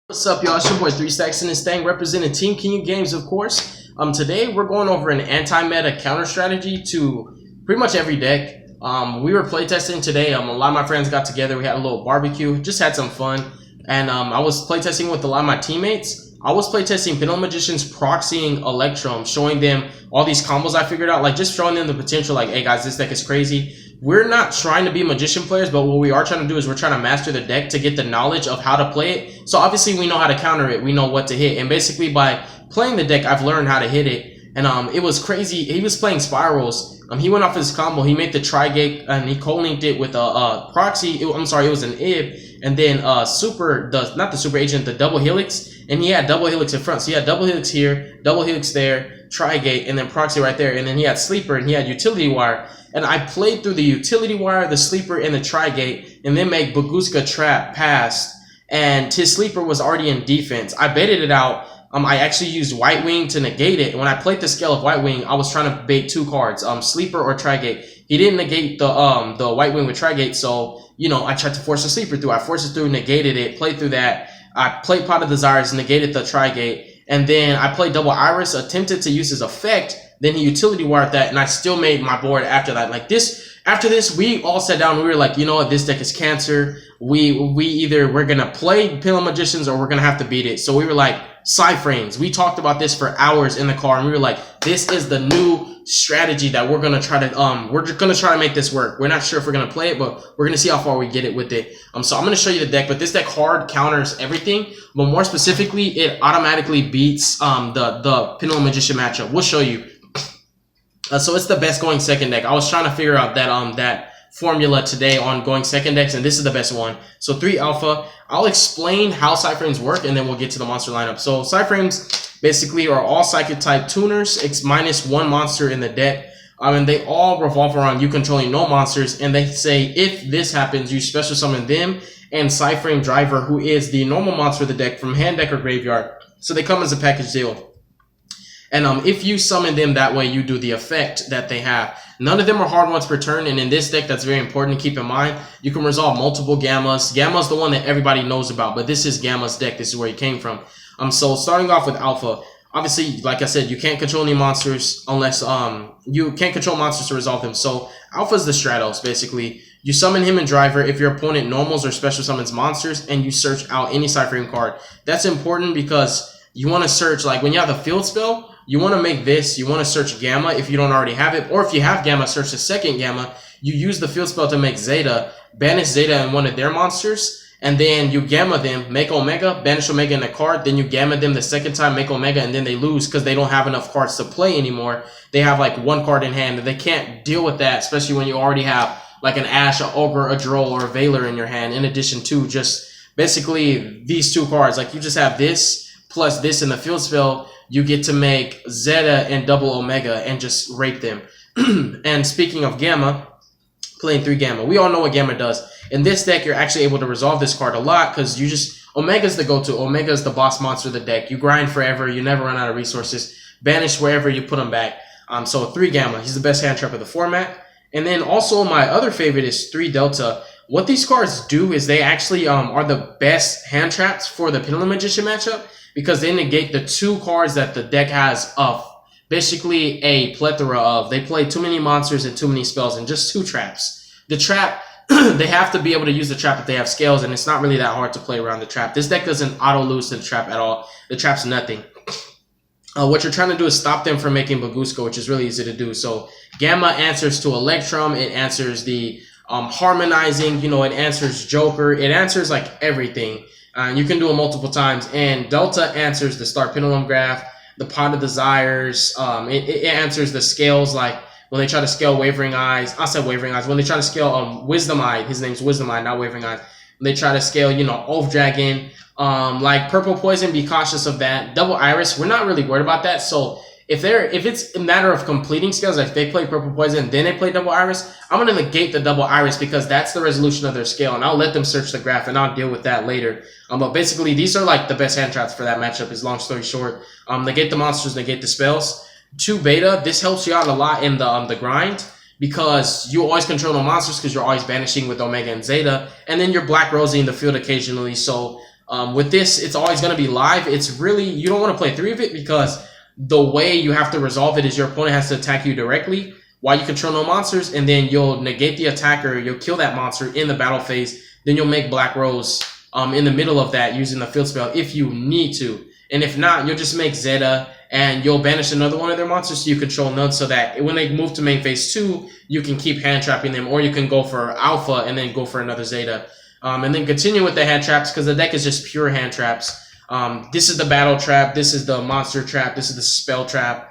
What's up, y'all? It's your boy 3 Stacks in this thing, representing Team King Games, of course. Today we're going over an anti-meta counter strategy to pretty much every deck. We were playtesting today. A lot of my friends got together. We had a little barbecue, just had some fun, and I was playtesting with a lot of my teammates. I was playtesting Pendulum Magicians proxying Electrum, showing them all these combos I figured out, like just showing them the potential, like, hey guys, this deck is crazy. We're not trying to be magician players, but what we are trying to do is we're trying to master the deck to get the knowledge of how to play it. So obviously we know how to counter it. We know what to hit. And basically by playing the deck, I've learned how to hit it. And it was crazy. He was playing Spirals. He went off his combo. He made the Tri-Gate and he co-linked it with a proxy. It was an IB. And then not the Super Agent, the Double Helix. And he had Double Helix in front. So he had Double Helix here, Double Helix there, Tri-Gate, and then proxy right there. And then he had Sleeper and he had Utility Wire. And I played through the Utility Wire, the Sleeper, and the Tri-Gate, and then make Baguska Trap past. And his Sleeper was already in defense. I baited it out. I actually used White Wing to negate it. When I played the scale of White Wing, I was trying to bait two cards, Sleeper or Tri-Gate. He didn't negate the White Wing with Tri-Gate, so I tried to force the Sleeper through. I forced it through, negated it, played through that. I played Pot of Desires, negated the Tri-Gate, and then I played Double Iris, attempted to use his effect. Then he utility wired that, and I still made my board after that. After this, we all sat down. And we were like, you know what? This deck is cancer. We're gonna play Pendulum Magicians or we're gonna have to beat it. So we were like, Cyframes. We talked about this for hours in the car, and we were like, this is the new strategy that we're gonna try to we're just gonna try to make this work. We're not sure if we're gonna play it, but we're gonna see how far we get it with it. So I'm gonna show you the deck, but this deck hard counters everything, but more specifically, it automatically beats the Pendulum Magician matchup. We'll show you. So it's the best going second deck. I was trying to figure out that formula today on going second decks, and this is the best one. So 3 alpha. I'll explain how Cyframes work, and then we'll get to the monster lineup. So Cyframes basically are all psychic type tuners. It's minus 1 monster in the deck. And they all revolve around you controlling no monsters, and they say if this happens, you special summon them and Cyframe Driver, who is the normal monster of the deck from hand, deck, or graveyard. So they come as a package deal. And if you summon them that way, you do the effect that they have. None of them are hard ones per turn, and in this deck, that's very important to keep in mind. You can resolve multiple Gammas. Gamma's the one that everybody knows about, but this is Gamma's deck. This is where he came from. So starting off with Alpha, obviously, like I said, you can't control any monsters unless you can't control monsters to resolve them. So Alpha's the Stratos, basically. You summon him in Driver if your opponent normals or special summons monsters, and you search out any Cyframe card. That's important because you want to search, like when you have a field spell, you want to make this, you want to search Gamma if you don't already have it, or if you have Gamma, search the second Gamma. You use the field spell to make Zeta, banish Zeta and one of their monsters, and then you Gamma them, make Omega, banish Omega in a card, then you Gamma them the second time, make Omega, and then they lose because they don't have enough cards to play anymore. They have like 1 card in hand, and they can't deal with that, especially when you already have like an Ash, an Ogre, a Droll, or a Veiler in your hand, in addition to just basically these 2 cards. Like you just have this plus this in the field spell. You get to make Zeta and double Omega and just rape them. And speaking of Gamma, playing 3 Gamma. We all know what Gamma does. In this deck, you're actually able to resolve this card a lot because you just... Omega's the go-to. Omega's the boss monster of the deck. You grind forever. You never run out of resources. Banish wherever you put them back. So 3 Gamma. He's the best hand trap of the format. And then also my other favorite is 3 Delta. What these cards do is they actually are the best hand traps for the Pendulum Magician matchup, because they negate the 2 cards that the deck has of basically a plethora of. They play too many monsters and too many spells and just 2 traps. The trap, they have to be able to use the trap if they have scales, and it's not really that hard to play around the trap. This deck doesn't auto-lose to the trap at all. The trap's nothing. What you're trying to do is stop them from making Baguska, which is really easy to do. So Gamma answers to Electrum. It answers the harmonizing. It answers Joker. It answers like everything. You can do it multiple times, and Delta answers the Star Pendulum Graph, the Pot of Desires. It answers the scales, like when they try to scale Wavering Eyes. I said Wavering Eyes. When they try to scale Wisdom Eye, his name's Wisdom Eye, not Wavering Eyes. When they try to scale, Oath Dragon, like Purple Poison, be cautious of that. Double Iris, we're not really worried about that. So if it's a matter of completing scales, like if they play Purple Poison, then they play Double Iris, I'm going to negate the Double Iris because that's the resolution of their scale, and I'll let them search the graph, and I'll deal with that later. But basically, these are like the best hand traps for that matchup, is long story short. Negate the monsters, negate the spells. 2 Beta, this helps you out a lot in the grind, because you always control the monsters because you're always banishing with Omega and Zeta, and then you're Black Rosing the field occasionally, so With this, it's always going to be live. It's really, you don't want to play 3 of it because the way you have to resolve it is your opponent has to attack you directly while you control no monsters, and then you'll negate the attacker, you'll kill that monster in the battle phase, then you'll make Black Rose in the middle of that using the field spell if you need to. And if not, you'll just make Zeta and you'll banish another one of their monsters so you control none, so that when they move to main phase 2, you can keep hand trapping them, or you can go for Alpha and then go for another Zeta. And then continue with the hand traps because the deck is just pure hand traps. This is the battle trap, this is the monster trap, this is the spell trap.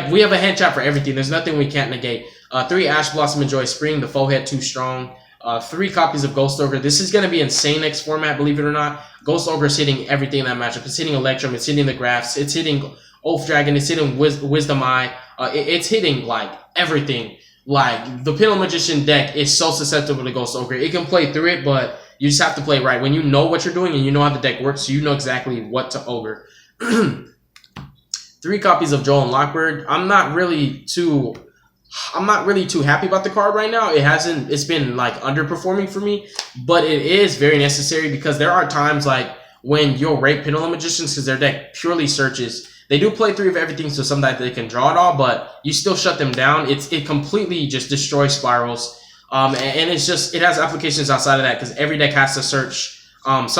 We have a hand trap for everything. There's nothing we can't negate. 3 Ash Blossom and Joy Spring, the forehead too strong. 3 copies of Ghost Ogre. This is going to be insane next format, believe it or not. Ghost Ogre is hitting everything in that matchup. It's hitting Electrum, it's hitting the Graphs, it's hitting Oath Dragon, it's hitting Wisdom Eye. It's hitting, like, everything. Like, the Pendulum Magician deck is so susceptible to Ghost Ogre. It can play through it, but you just have to play right. When you know what you're doing and you know how the deck works, so you know exactly what to ogre. 3 copies of Joel and Lockbird. I'm not really too happy about the card right now. It's been like underperforming for me, but it is very necessary because there are times like when you'll rape Pendulum Magicians because their deck purely searches. They do play 3 of everything, so sometimes they can draw it all, but you still shut them down. It completely just destroys spirals. And it has applications outside of that because every deck has to search. Most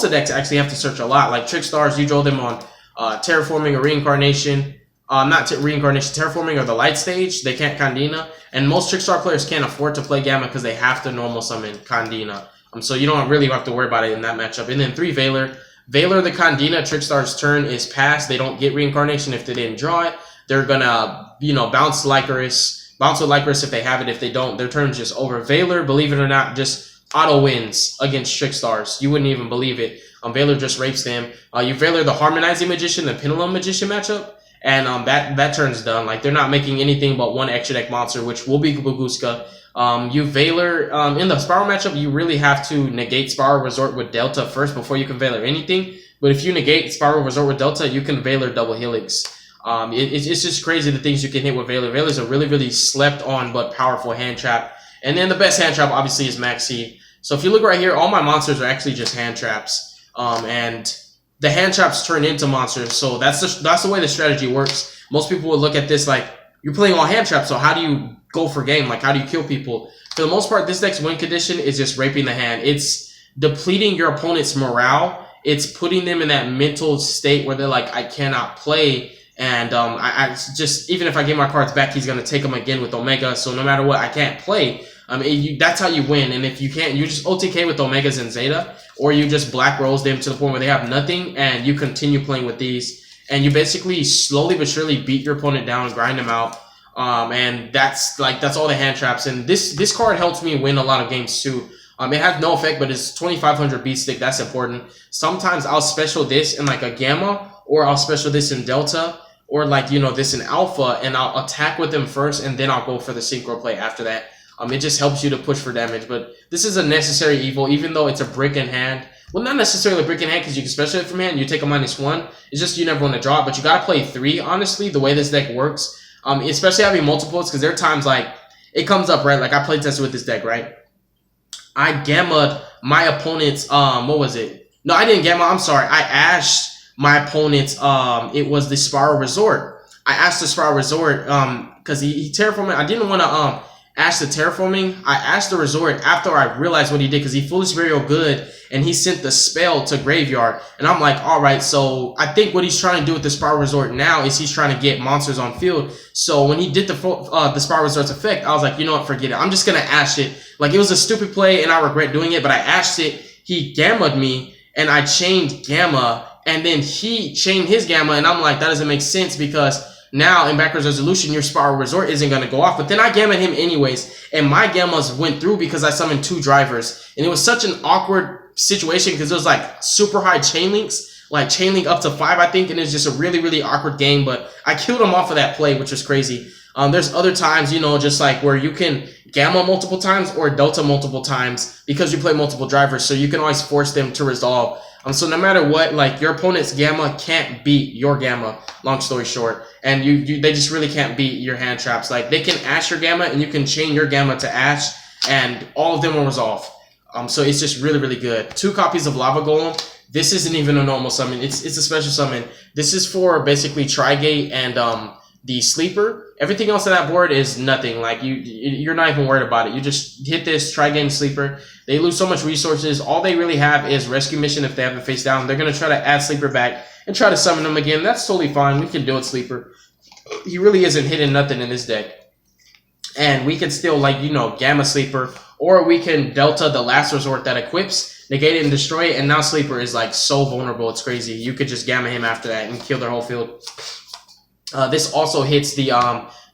of the decks actually have to search a lot. Like Trickstar's, you draw them on Terraforming or Reincarnation. Not Reincarnation, Terraforming or the Light Stage. They can't Kandina. And most Trickstar players can't afford to play Gamma because they have to normal summon Kandina. So you don't really have to worry about it in that matchup. And then 3 Veiler. Veiler, the Kandina, Trickstar's turn is passed. They don't get Reincarnation if they didn't draw it. They're gonna, bounce Lycoris. Bounce with Lycoris if they have it. If they don't, their turn's just over. Veiler, believe it or not, just auto wins against Trickstars. You wouldn't even believe it. Veiler just rapes them. You Veiler the Harmonizing Magician, the Pendulum Magician matchup. And that turn's done. Like, they're not making anything but 1 extra deck monster, which will be Baguska. You Veiler, in the Spiral matchup, you really have to negate Spiral Resort with Delta first before you can Veiler anything. But if you negate Spiral Resort with Delta, you can Veiler Double Helix. It's just crazy the things you can hit with Veiler. Veiler's a really, really slept on but powerful hand trap. And then the best hand trap, obviously, is Maxi. So if you look right here, all my monsters are actually just hand traps. And the hand traps turn into monsters, so that's the way the strategy works. Most people would look at this like, you're playing all hand traps, so how do you go for game? Like, how do you kill people? For the most part, this deck's win condition is just raping the hand. It's depleting your opponent's morale. It's putting them in that mental state where they're like, I cannot play, and I just, even if I get my cards back, he's going to take them again with Omega, so no matter what, I can't play. That's how you win, and if you can't, you just OTK with Omegas and Zeta, or you just Black Rose them to the point where they have nothing, and you continue playing with these, and you basically slowly but surely beat your opponent down, grind them out, and that's all the hand traps. And this card helps me win a lot of games too. It has no effect, but it's 2500 beat stick. That's important. Sometimes I'll special this in like a Gamma, or I'll special this in Delta, or like this in Alpha, and I'll attack with them first, and then I'll go for the synchro play after that. It just helps you to push for damage, but this is a necessary evil, even though it's a brick in hand. Well, not necessarily a brick in hand, because you can special it from hand, you take a -1. It's just you never want to draw it, but you gotta play 3, honestly, the way this deck works. Especially having multiples, because there are times, like, it comes up, right? Like, I play tested with this deck, right? I Gamma'd my opponent's, what was it? No, I didn't Gamma, I'm sorry. I ashed my opponent's, it was the Spiral Resort. I asked the Spiral Resort, because he terraformed it. I didn't want to, ash the terraforming. I asked the resort after I realized what he did, because he Foolish Burial good and he sent the spell to graveyard, and I'm like, all right, so I think what he's trying to do with the Spiral Resort now is he's trying to get monsters on field. So when he did the Spiral Resort's effect, I was like, you know what, forget it, I'm just gonna ash it. Like, it was a stupid play and I regret doing it, but I ashed it. He Gamma'd me and I chained Gamma, and then he chained his Gamma, and I'm like, that doesn't make sense, because now, in backwards resolution, your Spiral Resort isn't going to go off. But then I Gamma'd him anyways, and my Gammas went through because I summoned 2 drivers. And it was such an awkward situation because it was like super high chain links, like chain link up to 5, I think, and it was just a really, really awkward game. But I killed him off of that play, which was crazy. There's other times, just like where you can Gamma multiple times or Delta multiple times because you play multiple drivers, so you can always force them to resolve. So no matter what, like, your opponent's Gamma can't beat your Gamma, long story short. And they just really can't beat your hand traps. Like, they can ash your Gamma, and you can chain your Gamma to ash, and all of them will resolve. So it's just really, really good. 2 copies of Lava Golem. This isn't even a normal summon. It's a special summon. This is for basically Trigate and the Sleeper. Everything else on that board is nothing. Like you're not even worried about it. You just hit this Trigate and Sleeper. They lose so much resources. All they really have is Rescue Mission if they have it face down. They're gonna try to add Sleeper back and try to summon him again. That's totally fine. We can do it, Sleeper. He really isn't hitting nothing in this deck. And we can still, like, you know, Gamma Sleeper, or we can Delta the Last Resort that equips, negate it and destroy it, and now Sleeper is like so vulnerable, it's crazy. You could just Gamma him after that and kill their whole field. This also hits the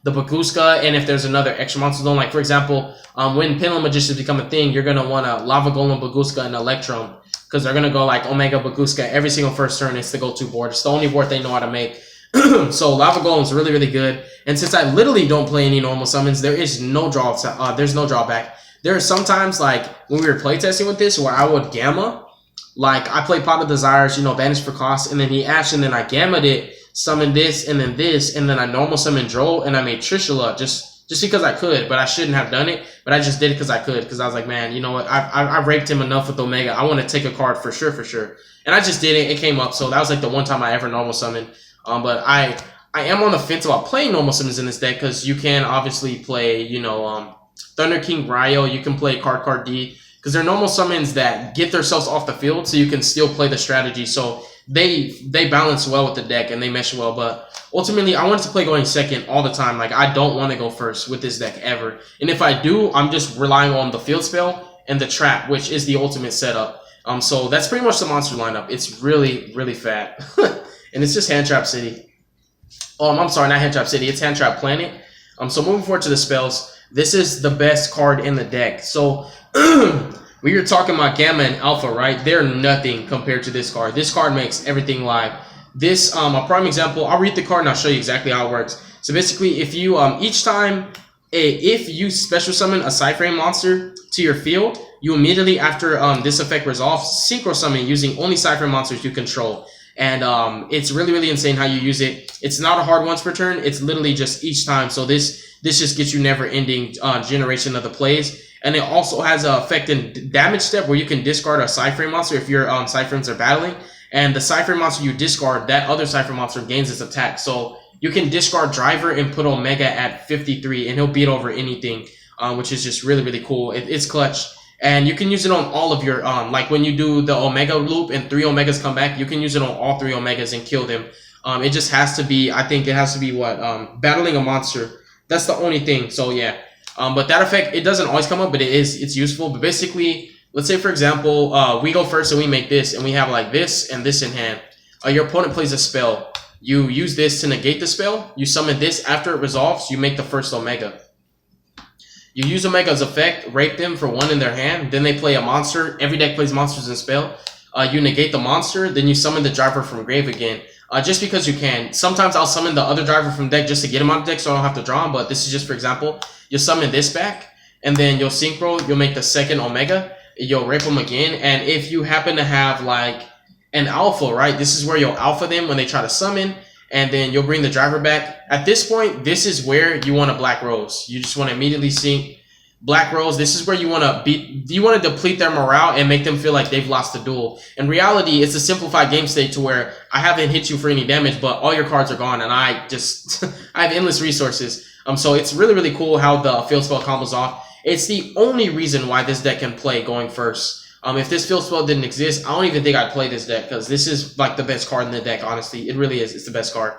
Baguska, and if there's another extra monster zone, like for example, when Pendulum Magicians become a thing, you're gonna want to Lava Golem, Baguska, and Electrum, because they're gonna go like Omega Baguska every single first turn. It's the go-to board. It's the only board they know how to make. So Lava Golem is really, really good. And since I literally don't play any normal summons, there is no there's no drawback. There are sometimes, like when we were playtesting with this, where I would Gamma. Like I played Pot of Desires, you know, Banish for cost, and then he Ashed, and then I Gamma'd it, summoned this, and then I normal summoned Droll, and I made Trishula just because I could, but I shouldn't have done it. But I just did it because I could, because I was like, man, you know what? I raped him enough with Omega. I want to take a card for sure. And I just did it. It came up, so that was like the one time I ever normal summoned. But I am on the fence about playing normal summons in this deck, because you can obviously play, you know, Thunder King Ryo. You can play Card D, because they're normal summons that get themselves off the field, so you can still play the strategy. So they balance well with the deck and they mesh well. But ultimately, I want to play going second all the time. Like I don't want to go first with this deck ever. And if I do, I'm just relying on the field spell and the trap, which is the ultimate setup. So that's pretty much the monster lineup. It's really, really fat. And it's just Hand Trap City. I'm sorry, not Hand Trap City. It's Hand Trap Planet. So moving forward to the spells, this is the best card in the deck. So we were talking about Gamma and Alpha, right? They're nothing compared to this card. This card makes everything live. This, a prime example, I'll read the card and I'll show you exactly how it works. So basically, if you, each time, if you special summon a Cyframe monster to your field, you immediately after this effect resolves, synchro summon using only Cyframe monsters you control. And it's really, really insane how you use it. It's not a hard once per turn. It's literally just each time. So this just gets you never-ending generation of the plays. And it also has an effect in damage step where you can discard a Cyframe monster if your Cyframes are battling. And the Cyframe monster you discard, that other Cyframe monster gains its attack. So you can discard Driver and put Omega at 53, and he'll beat over anything, which is just really, really cool. It's clutch. And you can use it on all of your, like when you do the Omega loop and 3 Omegas come back, you can use it on all 3 Omegas and kill them. It just has to be, I think it has to be what, battling a monster. That's the only thing. So yeah. But that effect, it doesn't always come up, but it's useful. But basically, let's say for example, we go first and we make this, and we have like this and this in hand. Your opponent plays a spell. You use this to negate the spell. You summon this after it resolves. You make the first Omega. You use Omega's effect, rape them for 1 in their hand. Then they play a monster. Every deck plays monsters in spell. You negate the monster. Then you summon the Driver from grave again. Just because you can. Sometimes I'll summon the other Driver from deck just to get him out of deck so I don't have to draw him. But this is just for example. You'll summon this back. And then you'll synchro. You'll make the second Omega. You'll rape them again. And if you happen to have like an alpha, right? This is where you'll alpha them when they try to summon. And then you'll bring the Driver back. At this point, this is where you want a Black Rose. You just want to immediately sync Black Rose. This is where you want to deplete their morale and make them feel like they've lost the duel. In reality, it's a simplified game state to where I haven't hit you for any damage, but all your cards are gone, and I just I have endless resources. So it's really, really cool how the field spell combos off. It's the only reason why this deck can play going first. If this field spell didn't exist, I don't even think I'd play this deck, because this is like the best card in the deck, honestly. It really is. It's the best card.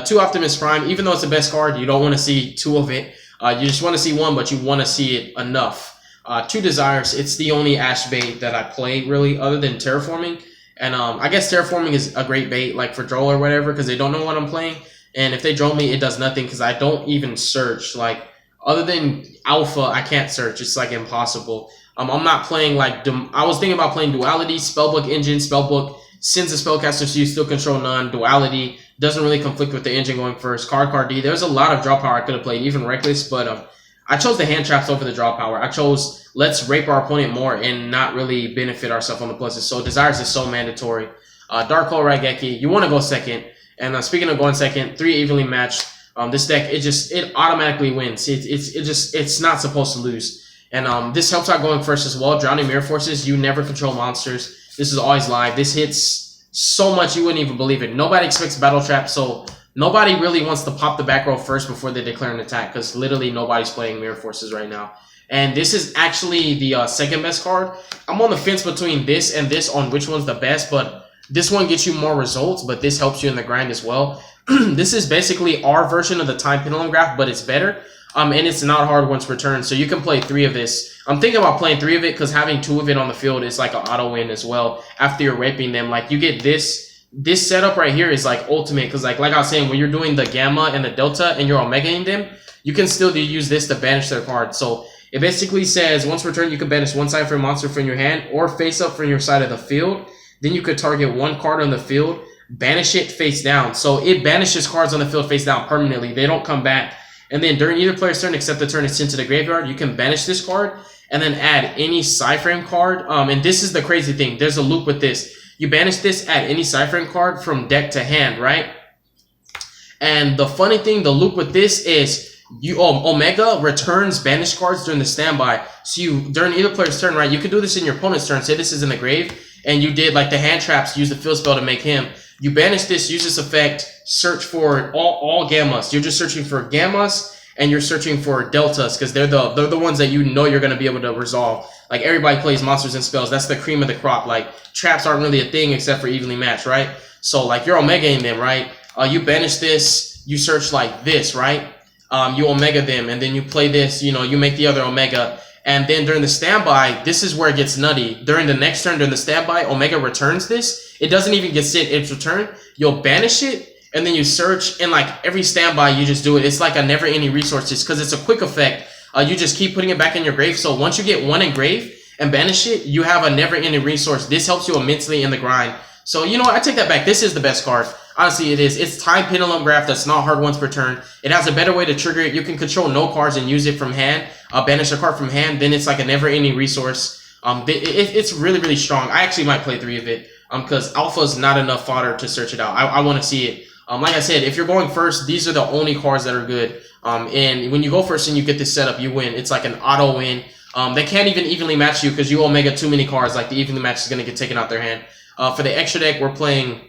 2 Optimus Prime, even though it's the best card, you don't want to see 2 of it. You just want to see 1, but you want to see it enough. 2 Desires, it's the only Ash bait that I play, really, other than Terraforming. And I guess Terraforming is a great bait, like for Droll or whatever, because they don't know what I'm playing. And if they Droll me, it does nothing, because I don't even search. Like, other than Alpha, I can't search. It's, like, impossible. I'm not playing, like, I was thinking about playing Duality, Spellbook Engine, Spellbook sends the spellcaster so you still control none. Duality doesn't really conflict with the engine going first. Card D, there's a lot of draw power I could have played, even Reckless, but I chose the hand traps over the draw power. I chose let's rape our opponent more and not really benefit ourselves on the pluses. So Desires is so mandatory. Dark Hole Raigeki, you want to go second. And speaking of going second, 3 evenly matched. This deck, it automatically wins. It's not supposed to lose. And this helps out going first as well. Drowning Mirror Forces, you never control monsters. This is always live. This hits so much you wouldn't even believe it. Nobody expects Battle Trap, so nobody really wants to pop the back row first before they declare an attack, because literally nobody's playing Mirror Forces right now. And this is actually the second best card. I'm on the fence between this and this on which one's the best, but this one gets you more results, but this helps you in the grind as well. This is basically our version of the Time Pendulum Graph, but it's better. And it's not hard once returned, so you can play 3 of this. I'm thinking about playing 3 of it because having 2 of it on the field is like an auto win as well after you're raping them. Like, you get this setup right here is like ultimate, because like I was saying, when you're doing the Gamma and the Delta and you're Omegaing them, you can still use this to banish their card. So it basically says once returned, you can banish 1 side frame monster from your hand or face up from your side of the field. Then you could target 1 card on the field, banish it face down. So it banishes cards on the field face down permanently. They don't come back. And then during either player's turn, except the turn it's sent to the graveyard, you can banish this card and then add any side frame card. And this is the crazy thing. There's a loop with this. You banish this, add any side frame card from deck to hand, right? And the funny thing, the loop with this is Omega returns banished cards during the standby. So during either player's turn, right, you could do this in your opponent's turn. Say this is in the grave, and you did like the hand traps, use the field spell to make him. You banish this, use this effect, search for all Gammas. You're just searching for Gammas, and you're searching for Deltas, because they're the ones that you know you're going to be able to resolve. Like, everybody plays monsters and spells. That's the cream of the crop. Like, traps aren't really a thing except for evenly matched, right? So, like, you're Omegaing them, right? You banish this, you search like this, right? You Omega them, and then you play this, you know, you make the other Omega. And then during the standby, this is where it gets nutty. During the next turn, during the standby, Omega returns this. It doesn't even get sent, it's returned. You'll banish it, and then you search, and like every standby, you just do it. It's like a never-ending resources, because it's a quick effect. You just keep putting it back in your grave. So once you get 1 in grave and banish it, you have a never-ending resource. This helps you immensely in the grind. So, you know what? I take that back. This is the best card. Honestly, it is. It's Time Pendulum Graph that's not hard once per turn. It has a better way to trigger it. You can control no cards and use it from hand. Banish a card from hand. Then it's like a never-ending resource. It's really, really strong. I actually might play 3 of it because Alpha is not enough fodder to search it out. I want to see it. Like I said, if you're going first, these are the only cards that are good. And when you go first and you get this setup, you win. It's like an auto win. They can't even evenly match you because you Omega too many cards. Like, the evenly match is going to get taken out their hand. For the extra deck, we're playing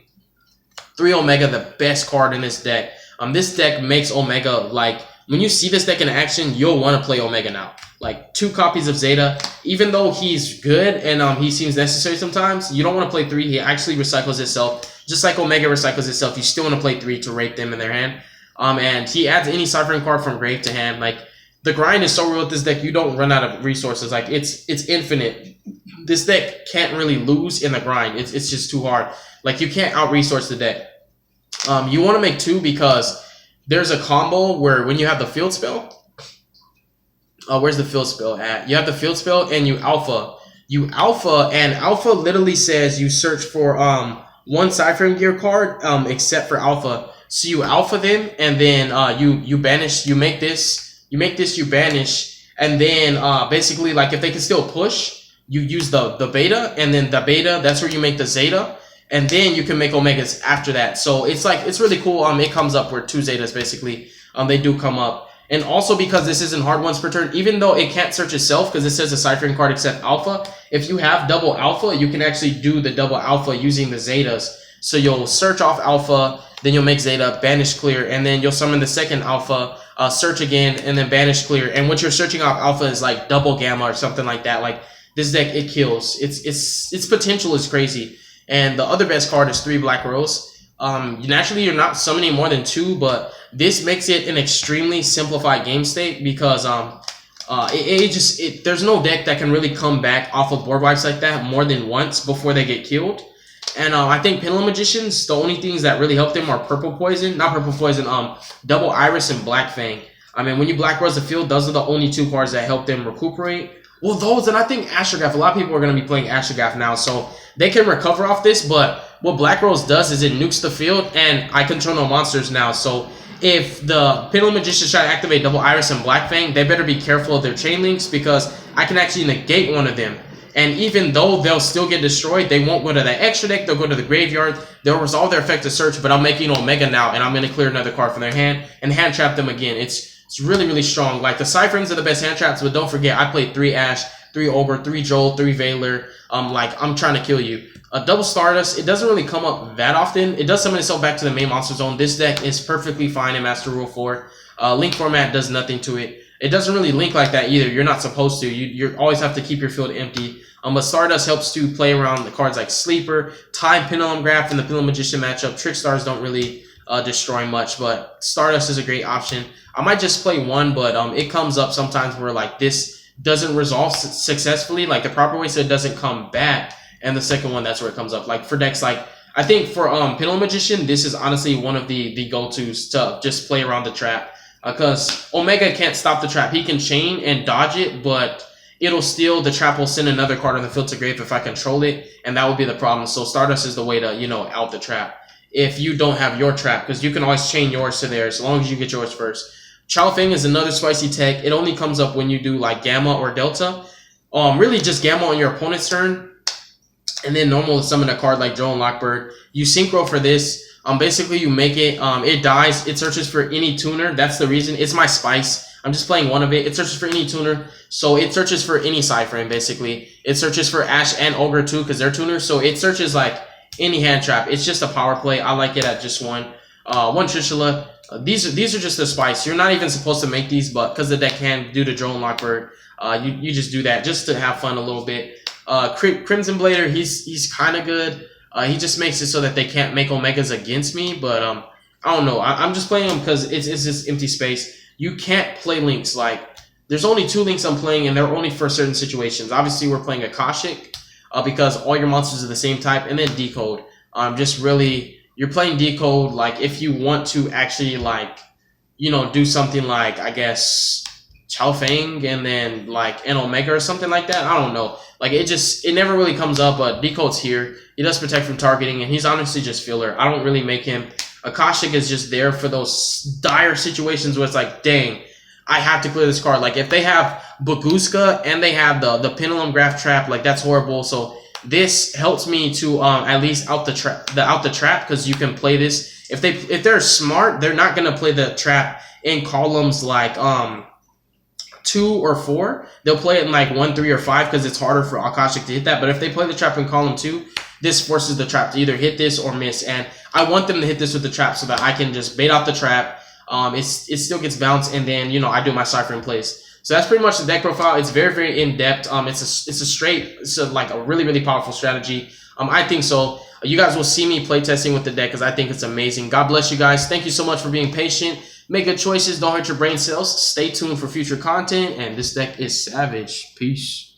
3 Omega, the best card in this deck. This deck makes Omega, like, when you see this deck in action, you'll want to play Omega now. Like, 2 copies of Zeta, even though he's good and he seems necessary sometimes, you don't want to play 3. He actually recycles himself. Just like Omega recycles itself, you still want to play 3 to rape them in their hand. And he adds any side frame card from grave to hand. Like, the grind is so real with this deck, you don't run out of resources. Like, it's infinite. This deck can't really lose in the grind. It's just too hard. Like, you can't out-resource the deck. You want to make 2 because there's a combo where when you have the field spell, where's the field spell at? You have the field spell and you alpha. And alpha literally says you search for 1 side frame gear card except for alpha. So you alpha them, and then you banish. You make this, you banish, and then basically, like, if they can still push, you use the beta, and then the beta, that's where you make the Zeta, and then you can make Omegas after that. So it's like, it's really cool. It comes up where 2 Zetas basically, they do come up. And also because this isn't hard once per turn, even though it can't search itself because it says a side frame card except alpha, if you have double alpha, you can actually do the double alpha using the Zetas. So you'll search off alpha, then you'll make Zeta, banish clear, and then you'll summon the second alpha, search again, and then banish clear. And what you're searching off alpha is like double gamma or something like that. Like, this deck, it kills. Its potential is crazy. And the other best card is 3 Black Rose. Naturally, you're not summoning more than 2, but this makes it an extremely simplified game state because there's no deck that can really come back off of board wipes like that more than once before they get killed. And I think Pendulum Magicians, the only things that really help them are Double Iris and Black Fang. I mean, when you Black Rose the field, those are the only 2 cards that help them recuperate. Well, those, and I think Astrograph, a lot of people are going to be playing Astrograph now, so they can recover off this, but what Black Rose does is it nukes the field, and I control no monsters now, so if the Pendulum Magicians try to activate Double Iris and Black Fang, they better be careful of their chain links, because I can actually negate one of them. And even though they'll still get destroyed, they won't go to the extra deck, they'll go to the graveyard, they'll resolve their effect to search, but I'm making Omega now, and I'm going to clear another card from their hand, and hand trap them again. It's really, really strong. Like, the side frames are the best hand traps, but don't forget, I played 3 Ash, 3 Ogre, 3 Joel, 3 Veiler. Like, I'm trying to kill you. A double Stardust, it doesn't really come up that often. It does summon itself back to the main monster zone. This deck is perfectly fine in Master Rule 4. Link format does nothing to it. It doesn't really link like that either. You're not supposed to. You always have to keep your field empty. But Stardust helps to play around the cards like Sleeper, Time Pendulum Graph, and the Pendulum Magician matchup. Trick Stars don't really destroy much, but Stardust is a great option. I might just play one, but it comes up sometimes where like this doesn't resolve successfully, like the proper way, so it doesn't come back. And the second one, that's where it comes up. Like for decks like, I think for Pendulum Magician, this is honestly one of the go-tos to just play around the trap. Because Omega can't stop the trap. He can chain and dodge it, but it'll still, the trap will send another card on the field to grave if I control it, and that would be the problem. So Stardust is the way to, out the trap if you don't have your trap, because you can always chain yours to theirs as long as you get yours first. Chao Feng is another spicy tech. It only comes up when you do like Gamma or Delta. Really just Gamma on your opponent's turn, and then normal summon a card like Joe and Lockbird. You synchro for this. Basically you make it, it dies, it searches for any tuner. That's the reason. It's my spice. I'm just playing one of it. It searches for any tuner. So it searches for any side frame, basically. It searches for Ash and Ogre too, because they're tuners. So it searches like any hand trap. It's just a power play. I like it at just one. One Trishula. These are just the spice. You're not even supposed to make these, but because the deck can do the Joe and Lockbird, you just do that just to have fun a little bit. Crimson Blader, he's kind of good. He just makes it so that they can't make Omegas against me, but I don't know. I'm just playing him because it's just empty space. You can't play links. Like, there's only 2 links I'm playing, and they're only for certain situations. Obviously, we're playing Akashic because all your monsters are the same type, and then Decode. Just really, you're playing Decode, like, if you want to actually, like, do something like, I guess, Chao Feng and then, like, an Omega or something like that. I don't know. Like, it never really comes up, but Decode's here. He does protect from targeting, and he's honestly just filler. I don't really make him. Akashic is just there for those dire situations where it's like, dang, I have to clear this card. Like, if they have Baguska and they have the Pendulum Graph Trap, like, that's horrible. So this helps me to at least out the trap, because you can play this. If they're smart, they're not gonna play the trap in columns like 2 or 4. They'll play it in like 1, 3, or 5 because it's harder for Akashic to hit that. But if they play the trap in column 2, this forces the trap to either hit this or miss. And I want them to hit this with the trap so that I can just bait out the trap. It still gets bounced, and then I do my cipher in place. So that's pretty much the deck profile. It's very, very in depth. It's like a really, really powerful strategy. I think so. You guys will see me playtesting with the deck because I think it's amazing. God bless you guys. Thank you so much for being patient. Make good choices. Don't hurt your brain cells. Stay tuned for future content. And this deck is savage. Peace.